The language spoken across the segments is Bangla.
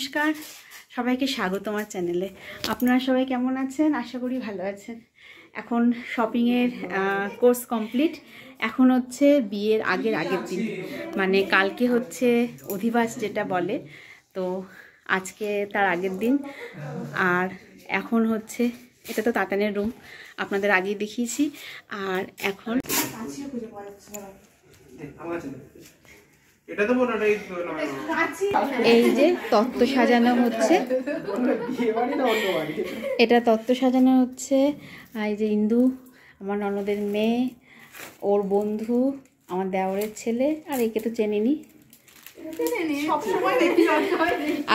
নমস্কার, সবাইকে স্বাগত আমার চ্যানেলে। আপনারা সবাই কেমন আছেন? আশা করি ভালো আছেন। এখন শপিংয়ের কোর্স কমপ্লিট। এখন হচ্ছে বিয়ের আগের দিন, মানে কালকে হচ্ছে অধিবাস যেটা বলে, তো আজকে তার আগের দিন। আর এখন হচ্ছে এটা তো তাতানের রুম, আপনাদের আগেই দেখিয়েছি। আর এখন এই যে তত্ত্ব সাজানো হচ্ছে, এটা তত্ত্ব সাজানো হচ্ছে। এই যে ইন্দু, আমার ননদের মেয়ে, ওর বন্ধু, আমার দেওরের ছেলে, আর একে তো চেনেনি।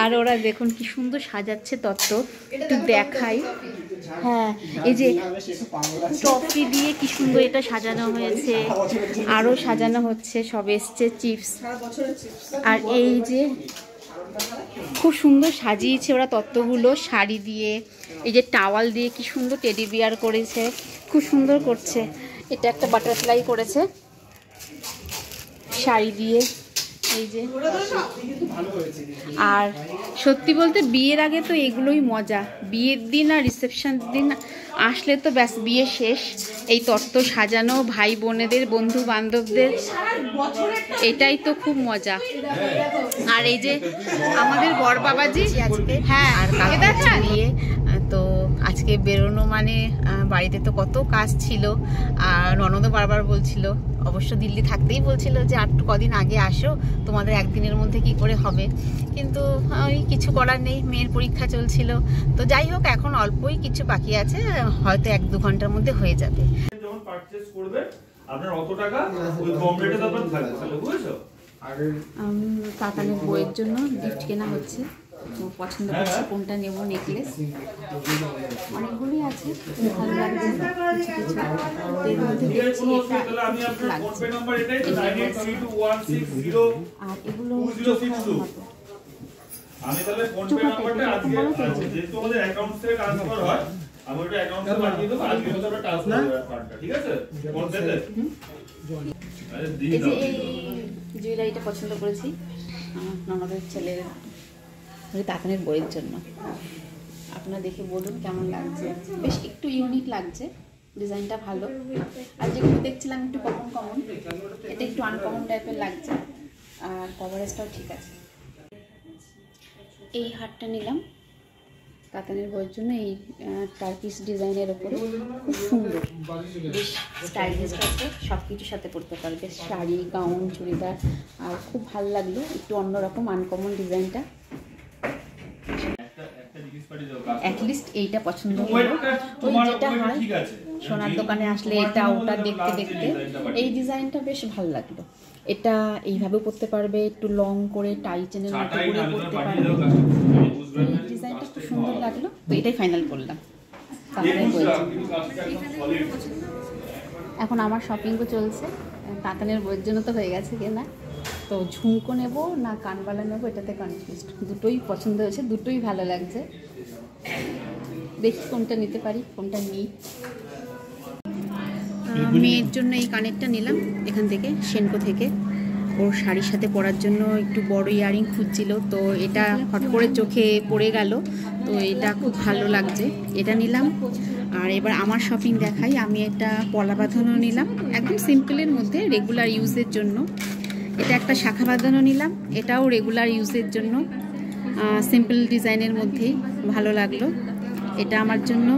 আর ওরা দেখুন কি সুন্দর সাজাচ্ছে তত্ত্ব, একটু দেখাই। হ্যাঁ, এই যে ট্রফি দিয়ে কি সুন্দর এটা সাজানো হয়েছে, আরও সাজানো হচ্ছে, সব এসছে চিপস। আর এই যে খুব সুন্দর সাজিয়েছে ওরা তত্ত্বগুলো, শাড়ি দিয়ে, এই যে টাওয়াল দিয়ে কি সুন্দর টেডি বিয়ার করেছে, খুব সুন্দর করছে। এটা একটা বাটারফ্লাই করেছে শাড়ি দিয়ে, এই যে। আর সত্যি বলতে বিয়ের আগে তো এগুলোই মজা, বিয়ের দিন আর রিসেপশন দিন আসলে তো ব্যাস বিয়ে শেষ। এই তত্ত্ব সাজানো, ভাই বোনেদের, বন্ধু বান্ধবদের, এটাই তো খুব মজা। আর এই যে আমাদের বর বাবাজি আজকে, হ্যাঁ, আর বিয়ে, তো আজকে বেরোনো মানে বাড়িতে তো কত কাজ ছিল। আর ননদও বারবার বলছিল, অবশ্য দিল্লি থাকতেই বলছিল যে আর কদিন আগে আসো, তোমাদের একদিনের মধ্যে কি করে হবে। কিন্তু ওই কিছু করার নেই, মেয়ের পরীক্ষা চলছিল। তো যাই হোক, এখন অল্পই কিছু বাকি আছে, হয়তো 1-2 ঘন্টার মধ্যে হয়ে যাবে। যখন পারচেজ করবে আপনার অত টাকা ওই কম রেটে দাম থাকবে, তাহলে বুঝছো? তাতানের বইয়ের জন্য গিফট কেনা হচ্ছে, পছন্দ করছে কোনটা নেব। নেকলেস অনেকগুলোই আছে, ভালো লাগছে কিছু কিছু। এর মধ্যে দেখছি এটা লাগছে, আর এগুলো আমি তাহলে ফোন পে নাম্বারটা আজকে যেহেতু আমাদের অ্যাকাউন্ট থেকে ট্রান্সফার হয়, আমি ওটা অ্যাকাউন্টে পাঠিয়ে দেব, আজকে তো আমরা ট্রান্সফার করব ফান্ডটা, ঠিক আছে? ফোন পেতে আরে দিই দাও। এই জুয়েলারিটা পছন্দ করেছি আমার ননদের ছেলের তাতানের বইয়ের জন্য। আপনারা দেখে বলুন কেমন লাগছে। বেশ একটু ইউনিক লাগছে, ডিজাইনটা ভালো। আর যেগুলো দেখছিলাম একটু কমন, এটা একটু আনকমন টাইপের লাগছে। আর কভারেজটাও ঠিক আছে। এই হারটা নিলাম তাতানের বইয়ের জন্য, এই টার্কিশ ডিজাইনের ওপরে, খুব সুন্দর, বেশ স্টাইলিশ আছে, সব কিছুর সাথে পরতে পারবে, শাড়ি, গাউন, চুড়িদার। আর খুব ভালো লাগলো, একটু অন্যরকম আনকমন ডিজাইনটা। অ্যাটলিস্ট এইটা পছন্দ হলো। ওই যেটা হয় সোনার দোকানে আসলে এটা ওটা দেখতে দেখতে এই ডিজাইনটা বেশ ভালো লাগলো। এটা এইভাবেও পরতে পারবে, একটু লং করে টাই চেনের মতো করে পরতে পারবে। এই ডিজাইনটা খুব সুন্দর লাগলো, তো এটাই ফাইনাল করলাম। এখন আমার শপিংও চলছে, তাতানের বইয়ের জন্য তো হয়ে গেছে কেনা। তো ঝুমকো নেব না কানবালা নেব, এটাতে কনফিউজড। দুটোই পছন্দ হয়েছে, দুটোই ভালো লাগছে। দেখি কোনটা নিতে পারি, কোনটা নিই। মেয়ের জন্য এই কানেরটা নিলাম এখান থেকে, সেনকো থেকে। ওর শাড়ির সাথে পরার জন্য একটু বড় ইয়ারিং খুঁজছিল, তো এটা হট করে চোখে পড়ে গেল, তো এটা খুব ভালো লাগছে, এটা নিলাম। আর এবার আমার শপিং দেখাই। আমি একটা পলা বাঁধানো নিলাম, একদম সিম্পলের মধ্যে, রেগুলার ইউজের জন্য। এটা একটা শাখা বাঁধানো নিলাম, এটাও রেগুলার ইউজের জন্য, সিম্পল ডিজাইনের মধ্যেই ভালো লাগলো, এটা আমার জন্য।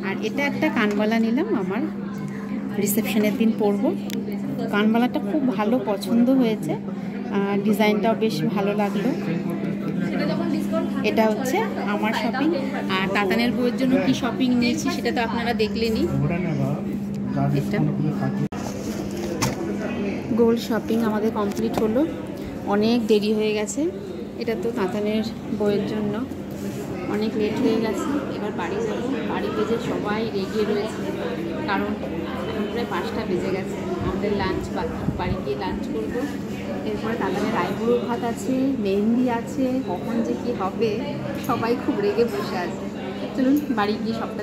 আর এটা একটা কানবালা নিলাম, আমার রিসেপশনের দিন পরবো। কানবালাটা খুব ভালো পছন্দ হয়েছে, ডিজাইনটাও বেশ ভালো লাগলো। এটা হচ্ছে আমার শপিং। আর তাতানের বইয়ের জন্য কি শপিং নিয়েছি সেটা তো আপনারা দেখলেনই। এটা গোল্ড শপিং আমাদের কমপ্লিট হলো, অনেক দেরি হয়ে গেছে। এটা তো তাতানের বইয়ের জন্য, অনেক লেট হয়ে গেছে। এবার বাড়ি যাব, বাড়ি বেজে সবাই রেগে রয়েছে, কারণ এখন প্রায় 5টা বেজে গেছে। আমাদের লাঞ্চ বাকি, বাড়ি গিয়ে লাঞ্চ করবো। এরপরে তাতানের আইবুড়ো ভাত আছে, মেহেন্দি আছে, কখন যে কী হবে, সবাই খুব রেগে বসে আছে। চলুন বাড়ি গিয়ে সবটা